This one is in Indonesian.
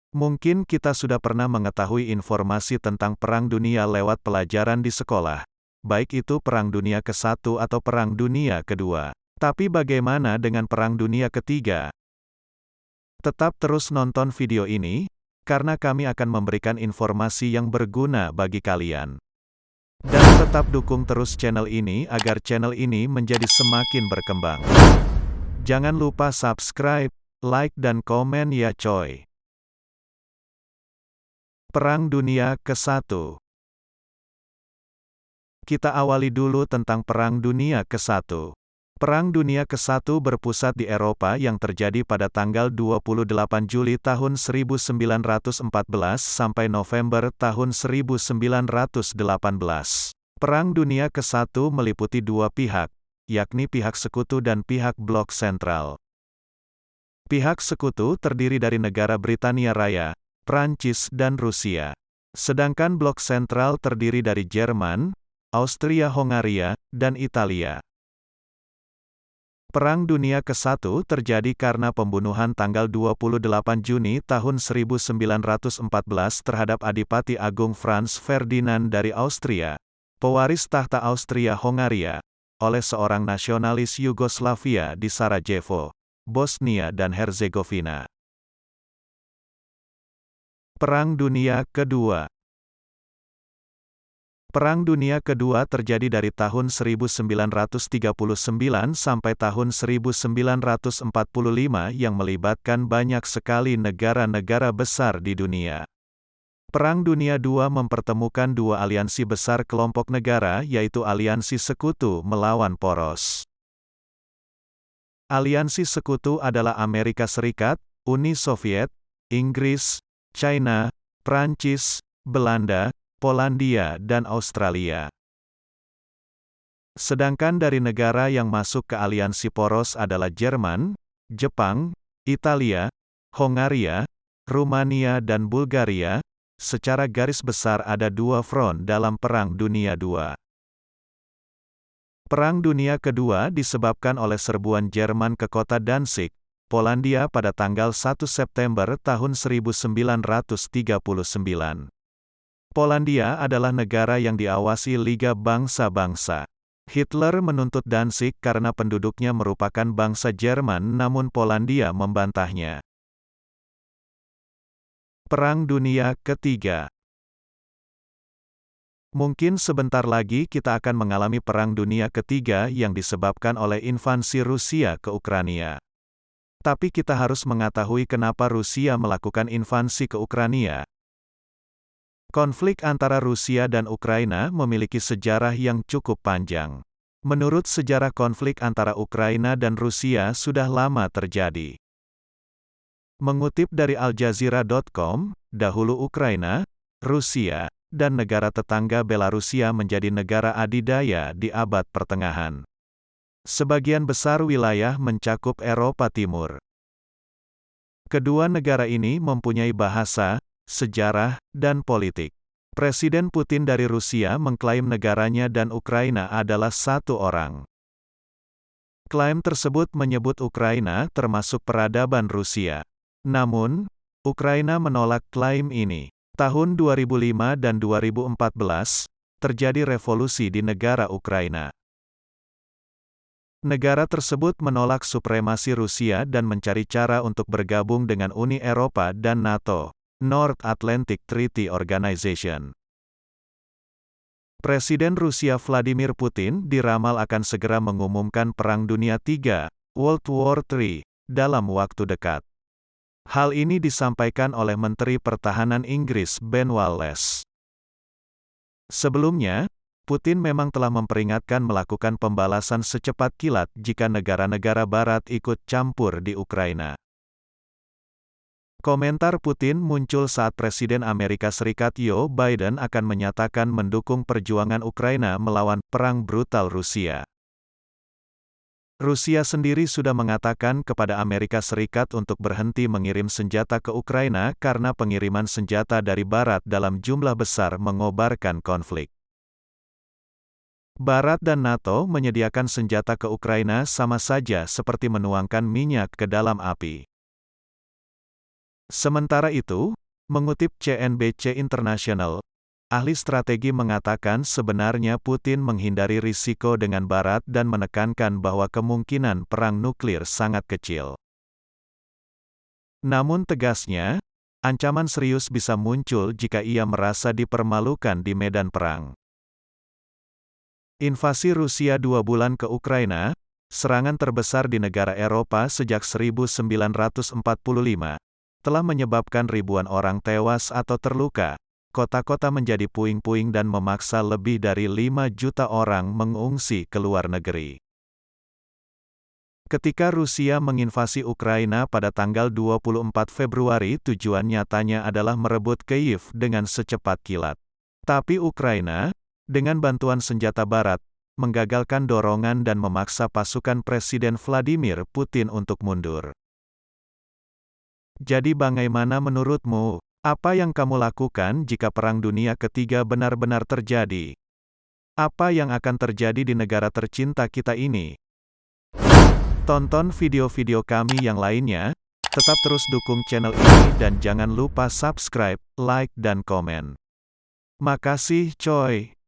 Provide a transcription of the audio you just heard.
Mungkin kita sudah pernah mengetahui informasi tentang Perang Dunia lewat pelajaran di sekolah, baik itu Perang Dunia ke-1 atau Perang Dunia ke-2. Tapi bagaimana dengan Perang Dunia ke-3? Tetap terus nonton video ini, karena kami akan memberikan informasi yang berguna bagi kalian. Dan tetap dukung terus channel ini agar channel ini menjadi semakin berkembang. Jangan lupa subscribe, like dan komen ya coy. Perang Dunia ke-1. Kita awali dulu tentang Perang Dunia ke-1. Perang Dunia ke-1 berpusat di Eropa yang terjadi pada tanggal 28 Juli tahun 1914 sampai November tahun 1918. Perang Dunia ke-1 meliputi dua pihak, yakni pihak Sekutu dan pihak Blok Sentral. Pihak Sekutu terdiri dari negara Britania Raya, Prancis dan Rusia. Sedangkan Blok Sentral terdiri dari Jerman, Austria-Hongaria, dan Italia. Perang Dunia ke-1 terjadi karena pembunuhan tanggal 28 Juni tahun 1914 terhadap Adipati Agung Franz Ferdinand dari Austria, pewaris tahta Austria-Hongaria, oleh seorang nasionalis Yugoslavia di Sarajevo, Bosnia dan Herzegovina. Perang Dunia Kedua. Perang Dunia Kedua terjadi dari tahun 1939 sampai tahun 1945 yang melibatkan banyak sekali negara-negara besar di dunia. Perang Dunia II mempertemukan dua aliansi besar kelompok negara yaitu Aliansi Sekutu melawan Poros. Aliansi Sekutu adalah Amerika Serikat, Uni Soviet, Inggris, China, Prancis, Belanda, Polandia dan Australia. Sedangkan dari negara yang masuk ke aliansi poros adalah Jerman, Jepang, Italia, Hongaria, Rumania dan Bulgaria. Secara garis besar ada dua front dalam Perang Dunia II. Perang Dunia Kedua disebabkan oleh serbuan Jerman ke kota Danzig, Polandia pada tanggal 1 September tahun 1939. Polandia adalah negara yang diawasi Liga Bangsa-Bangsa. Hitler menuntut Danzig karena penduduknya merupakan bangsa Jerman namun Polandia membantahnya. Perang Dunia Ketiga. Mungkin sebentar lagi kita akan mengalami Perang Dunia Ketiga yang disebabkan oleh invasi Rusia ke Ukraina. Tapi kita harus mengetahui kenapa Rusia melakukan invasi ke Ukraina. Konflik antara Rusia dan Ukraina memiliki sejarah yang cukup panjang. Menurut sejarah konflik antara Ukraina dan Rusia sudah lama terjadi. Mengutip dari Aljazeera.com, dahulu Ukraina, Rusia, dan negara tetangga Belarusia menjadi negara adidaya di abad pertengahan. Sebagian besar wilayah mencakup Eropa Timur. Kedua negara ini mempunyai bahasa, sejarah, dan politik. Presiden Putin dari Rusia mengklaim negaranya dan Ukraina adalah satu orang. Klaim tersebut menyebut Ukraina termasuk peradaban Rusia. Namun, Ukraina menolak klaim ini. Tahun 2005 dan 2014, terjadi revolusi di negara Ukraina. Negara tersebut menolak supremasi Rusia dan mencari cara untuk bergabung dengan Uni Eropa dan NATO, North Atlantic Treaty Organization. Presiden Rusia Vladimir Putin diramal akan segera mengumumkan Perang Dunia III, World War III, dalam waktu dekat. Hal ini disampaikan oleh Menteri Pertahanan Inggris Ben Wallace. Sebelumnya, Putin memang telah memperingatkan melakukan pembalasan secepat kilat jika negara-negara Barat ikut campur di Ukraina. Komentar Putin muncul saat Presiden Amerika Serikat Joe Biden akan menyatakan mendukung perjuangan Ukraina melawan perang brutal Rusia. Rusia sendiri sudah mengatakan kepada Amerika Serikat untuk berhenti mengirim senjata ke Ukraina karena pengiriman senjata dari Barat dalam jumlah besar mengobarkan konflik. Barat dan NATO menyediakan senjata ke Ukraina sama saja seperti menuangkan minyak ke dalam api. Sementara itu, mengutip CNBC International, ahli strategi mengatakan sebenarnya Putin menghindari risiko dengan Barat dan menekankan bahwa kemungkinan perang nuklir sangat kecil. Namun tegasnya, ancaman serius bisa muncul jika ia merasa dipermalukan di medan perang. Invasi Rusia 2 bulan ke Ukraina, serangan terbesar di negara Eropa sejak 1945, telah menyebabkan ribuan orang tewas atau terluka. Kota-kota menjadi puing-puing dan memaksa lebih dari 5 juta orang mengungsi ke luar negeri. Ketika Rusia menginvasi Ukraina pada tanggal 24 Februari, tujuan nyatanya adalah merebut Kyiv dengan secepat kilat. Tapi Ukraina, dengan bantuan senjata Barat, menggagalkan dorongan dan memaksa pasukan Presiden Vladimir Putin untuk mundur. Jadi bagaimana menurutmu? Apa yang kamu lakukan jika Perang Dunia Ketiga benar-benar terjadi? Apa yang akan terjadi di negara tercinta kita ini? Tonton video-video kami yang lainnya, tetap terus dukung channel ini dan jangan lupa subscribe, like dan komen. Makasih coy.